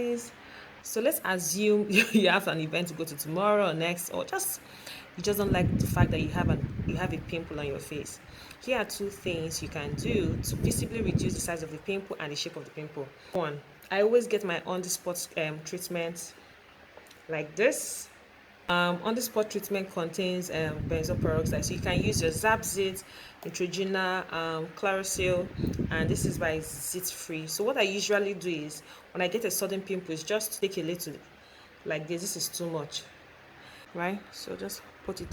guys. So let's assume you have an event to go to tomorrow or next, or you just don't like the fact that you have a pimple on your face. Here are two things you can do to visibly reduce the size of the pimple and the shape of the pimple. One, I always get my on-the-spot treatment like this. On-the-spot treatment contains benzoyl peroxide, so you can use your Zapzyt, Neutrogena, Clearsil, and this is by Zitfree. So what I usually do is, when I get a sudden pimple, is just take a little like this. This is too much, right? So just put it.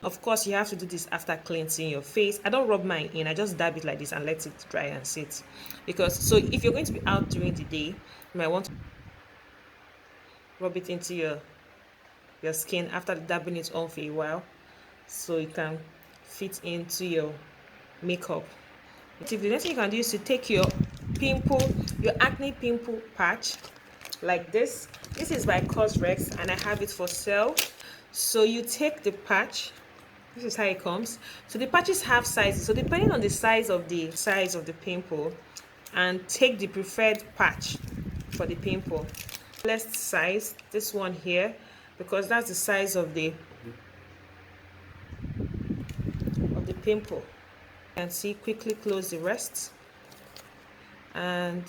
Of course, you have to do this after cleansing your face. I don't rub mine in. I just dab it like this and let it dry and sit. Because so if you're going to be out during the day, you might want to rub it into your skin after dabbing it on for a while, so it can fit into your makeup. The next thing you can do is to take your acne pimple patch like this. This is by Cosrx and I have it for sale. So you take the patch. This is how it comes. So the patches have sizes, so depending on the size of the pimple, and take the preferred patch for the pimple. Less size, this one here, because that's the size of the pimple. You can see, quickly close the rest and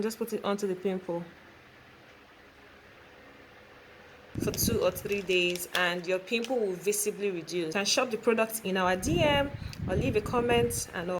just put it onto the pimple for 2 or 3 days, and your pimple will visibly reduce. You can shop the product in our DM or leave a comment and all.